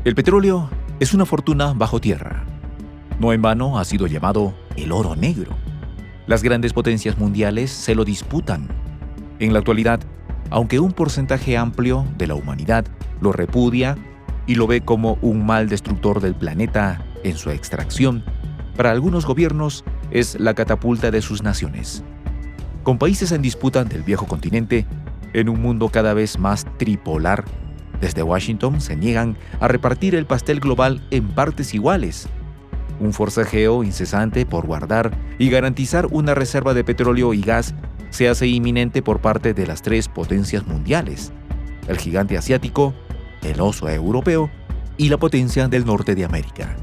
El petróleo es una fortuna bajo tierra. No en vano ha sido llamado el oro negro. Las grandes potencias mundiales se lo disputan. En la actualidad, aunque un porcentaje amplio de la humanidad lo repudia y lo ve como un mal destructor del planeta en su extracción, para algunos gobiernos es la catapulta de sus naciones. Con países en disputa del viejo continente, en un mundo cada vez más tripolar, desde Washington se niegan a repartir el pastel global en partes iguales. Un forcejeo incesante por guardar y garantizar una reserva de petróleo y gas se hace inminente por parte de las tres potencias mundiales: el gigante asiático, el oso europeo y la potencia del norte de América.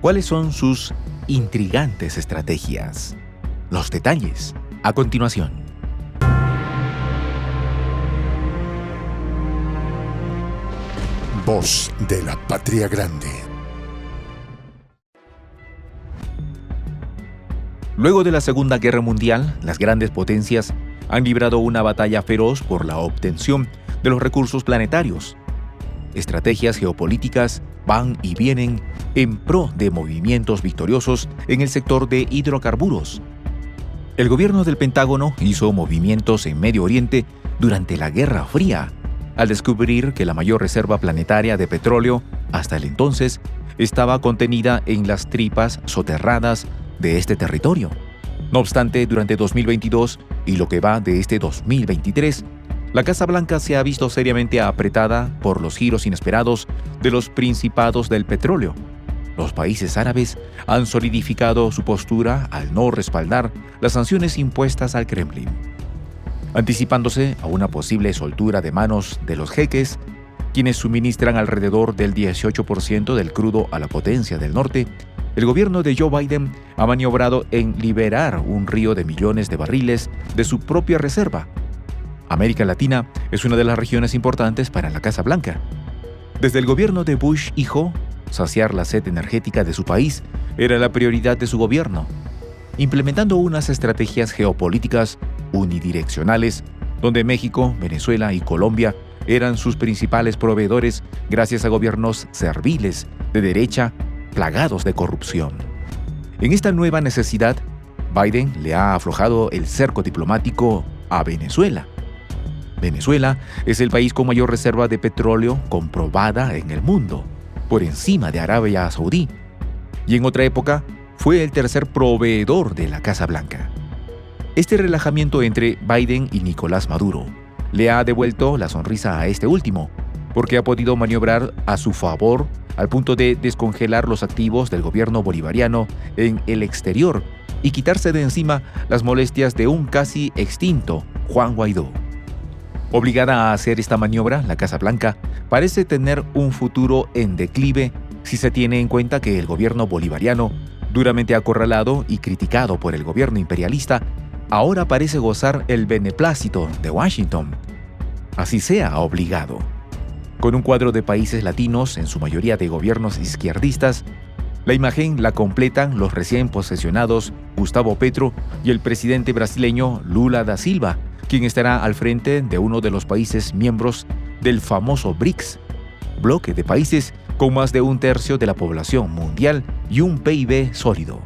¿Cuáles son sus intrigantes estrategias? Los detalles, a continuación. Voz de la Patria Grande. Luego de la Segunda Guerra Mundial, las grandes potencias han librado una batalla feroz por la obtención de los recursos planetarios. Estrategias geopolíticas van y vienen en pro de movimientos victoriosos en el sector de hidrocarburos. El gobierno del Pentágono hizo movimientos en Medio Oriente durante la Guerra Fría, al descubrir que la mayor reserva planetaria de petróleo, hasta el entonces, estaba contenida en las tripas soterradas de este territorio. No obstante, durante 2022 y lo que va de este 2023, la Casa Blanca se ha visto seriamente apretada por los giros inesperados de los principados del petróleo. Los países árabes han solidificado su postura al no respaldar las sanciones impuestas al Kremlin. Anticipándose a una posible soltura de manos de los jeques, quienes suministran alrededor del 18% del crudo a la potencia del norte, el gobierno de Joe Biden ha maniobrado en liberar un río de millones de barriles de su propia reserva. América Latina es una de las regiones importantes para la Casa Blanca. Desde el gobierno de Bush hijo, saciar la sed energética de su país era la prioridad de su gobierno, implementando unas estrategias geopolíticas unidireccionales, donde México, Venezuela y Colombia eran sus principales proveedores gracias a gobiernos serviles de derecha plagados de corrupción. En esta nueva necesidad, Biden le ha aflojado el cerco diplomático a Venezuela. Venezuela es el país con mayor reserva de petróleo comprobada en el mundo, por encima de Arabia Saudí, y en otra época fue el tercer proveedor de la Casa Blanca. Este relajamiento entre Biden y Nicolás Maduro le ha devuelto la sonrisa a este último, porque ha podido maniobrar a su favor al punto de descongelar los activos del gobierno bolivariano en el exterior y quitarse de encima las molestias de un casi extinto Juan Guaidó. Obligada a hacer esta maniobra, la Casa Blanca parece tener un futuro en declive si se tiene en cuenta que el gobierno bolivariano, duramente acorralado y criticado por el gobierno imperialista, ahora parece gozar el beneplácito de Washington. Así sea obligado. Con un cuadro de países latinos, en su mayoría de gobiernos izquierdistas, la imagen la completan los recién posesionados Gustavo Petro y el presidente brasileño Lula da Silva, quien estará al frente de uno de los países miembros del famoso BRICS, bloque de países con más de un tercio de la población mundial y un PIB sólido.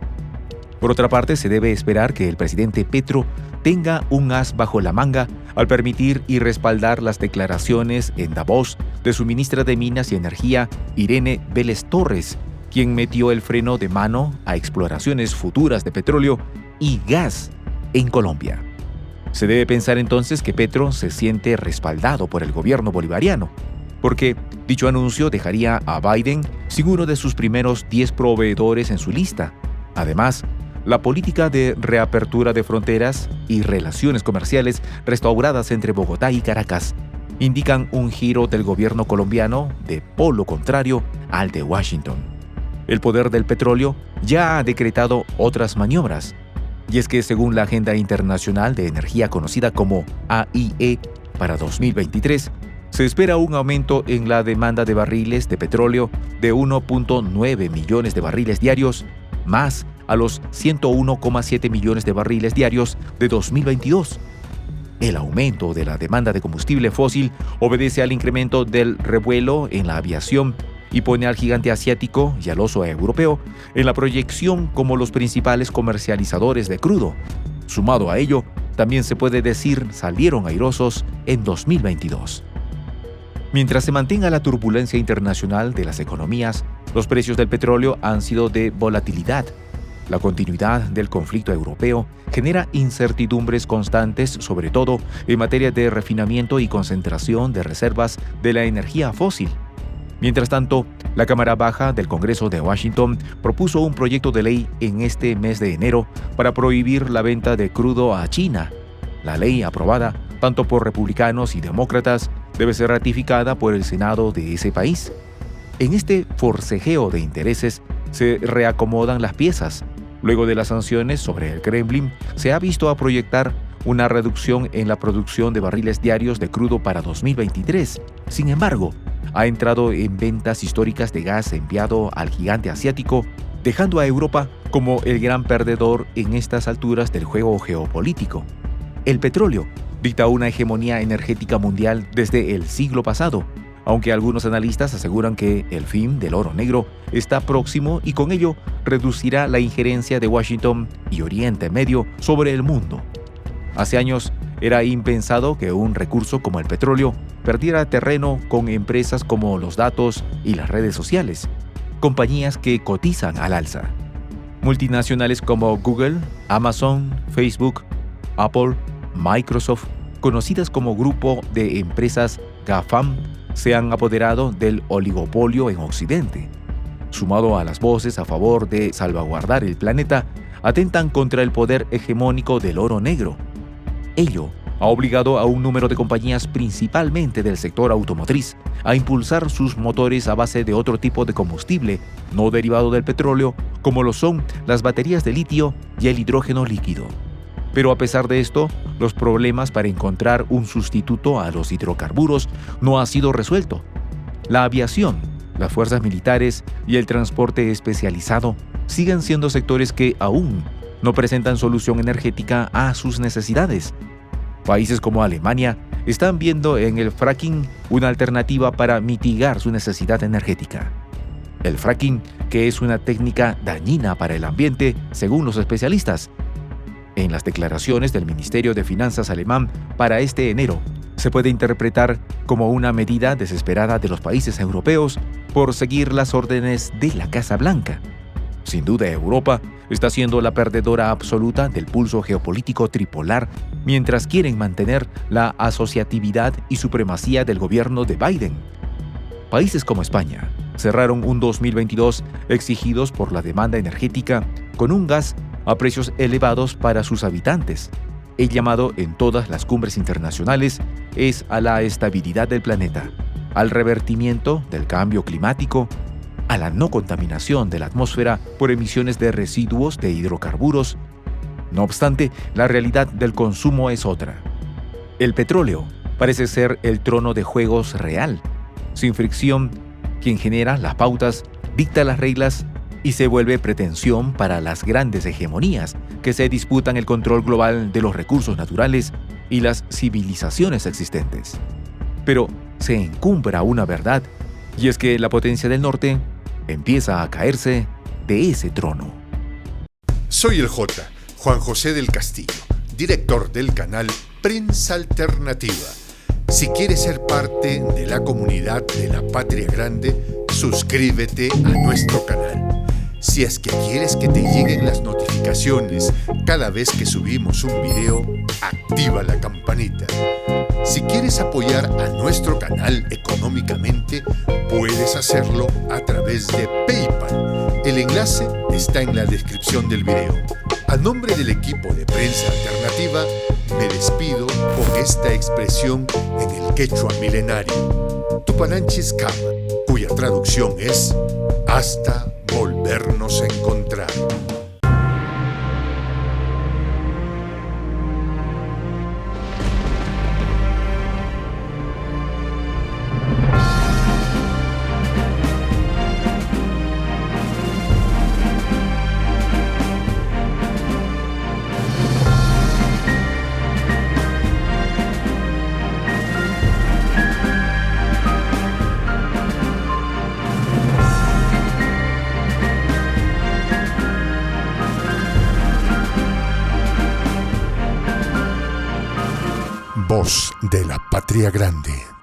Por otra parte, se debe esperar que el presidente Petro tenga un as bajo la manga al permitir y respaldar las declaraciones en Davos de su ministra de Minas y Energía, Irene Vélez Torres, quien metió el freno de mano a exploraciones futuras de petróleo y gas en Colombia. Se debe pensar entonces que Petro se siente respaldado por el gobierno bolivariano, porque dicho anuncio dejaría a Biden sin uno de sus primeros 10 proveedores en su lista. Además, la política de reapertura de fronteras y relaciones comerciales restauradas entre Bogotá y Caracas indican un giro del gobierno colombiano de polo contrario al de Washington. El poder del petróleo ya ha decretado otras maniobras, y es que según la Agenda Internacional de Energía conocida como AIE para 2023, se espera un aumento en la demanda de barriles de petróleo de 1.9 millones de barriles diarios, más a los 101,7 millones de barriles diarios de 2022. El aumento de la demanda de combustible fósil obedece al incremento del revuelo en la aviación y pone al gigante asiático y al oso europeo en la proyección como los principales comercializadores de crudo. Sumado a ello, también se puede decir salieron airosos en 2022. Mientras se mantenga la turbulencia internacional de las economías, los precios del petróleo han sido de volatilidad. La continuidad del conflicto europeo genera incertidumbres constantes, sobre todo en materia de refinamiento y concentración de reservas de la energía fósil. Mientras tanto, la Cámara Baja del Congreso de Washington propuso un proyecto de ley en este mes de enero para prohibir la venta de crudo a China. La ley, aprobada tanto por republicanos y demócratas, debe ser ratificada por el Senado de ese país. En este forcejeo de intereses se reacomodan las piezas. Luego de las sanciones sobre el Kremlin, se ha visto a proyectar una reducción en la producción de barriles diarios de crudo para 2023. Sin embargo, ha entrado en ventas históricas de gas enviado al gigante asiático, dejando a Europa como el gran perdedor en estas alturas del juego geopolítico. El petróleo dicta una hegemonía energética mundial desde el siglo pasado, aunque algunos analistas aseguran que el fin del oro negro está próximo y con ello reducirá la injerencia de Washington y Oriente Medio sobre el mundo. Hace años era impensado que un recurso como el petróleo perdiera terreno con empresas como los datos y las redes sociales, compañías que cotizan al alza. Multinacionales como Google, Amazon, Facebook, Apple, Microsoft, conocidas como grupo de empresas GAFAM, se han apoderado del oligopolio en Occidente. Sumado a las voces a favor de salvaguardar el planeta, atentan contra el poder hegemónico del oro negro. Ello ha obligado a un número de compañías, principalmente del sector automotriz, a impulsar sus motores a base de otro tipo de combustible, no derivado del petróleo, como lo son las baterías de litio y el hidrógeno líquido. Pero a pesar de esto, los problemas para encontrar un sustituto a los hidrocarburos no ha sido resuelto. La aviación, las fuerzas militares y el transporte especializado siguen siendo sectores que aún no presentan solución energética a sus necesidades. Países como Alemania están viendo en el fracking una alternativa para mitigar su necesidad energética. El fracking, que es una técnica dañina para el ambiente, según los especialistas. En las declaraciones del Ministerio de Finanzas alemán para este enero, se puede interpretar como una medida desesperada de los países europeos por seguir las órdenes de la Casa Blanca. Sin duda, Europa está siendo la perdedora absoluta del pulso geopolítico tripolar, mientras quieren mantener la asociatividad y supremacía del gobierno de Biden. Países como España cerraron un 2022 exigidos por la demanda energética con un gas a precios elevados para sus habitantes. El llamado en todas las cumbres internacionales es a la estabilidad del planeta, al revertimiento del cambio climático, a la no contaminación de la atmósfera por emisiones de residuos de hidrocarburos. No obstante, la realidad del consumo es otra. El petróleo parece ser el trono de juegos real. Sin fricción, quien genera las pautas, dicta las reglas y se vuelve pretensión para las grandes hegemonías que se disputan el control global de los recursos naturales y las civilizaciones existentes. Pero se encumbra una verdad, y es que la potencia del norte empieza a caerse de ese trono. Soy el J, Juan José del Castillo, director del canal Prensa Alternativa. Si quieres ser parte de la comunidad de la Patria Grande, suscríbete a nuestro canal. Si es que quieres que te lleguen las notificaciones cada vez que subimos un video, activa la campanita. Si quieres apoyar a nuestro canal económicamente, puedes hacerlo a través de PayPal. El enlace está en la descripción del video. A nombre del equipo de Prensa Alternativa, me despido con esta expresión en el quechua milenario, Tupananchis Kama, cuya traducción es hasta volvernos a encontrar. Voz de la Patria Grande.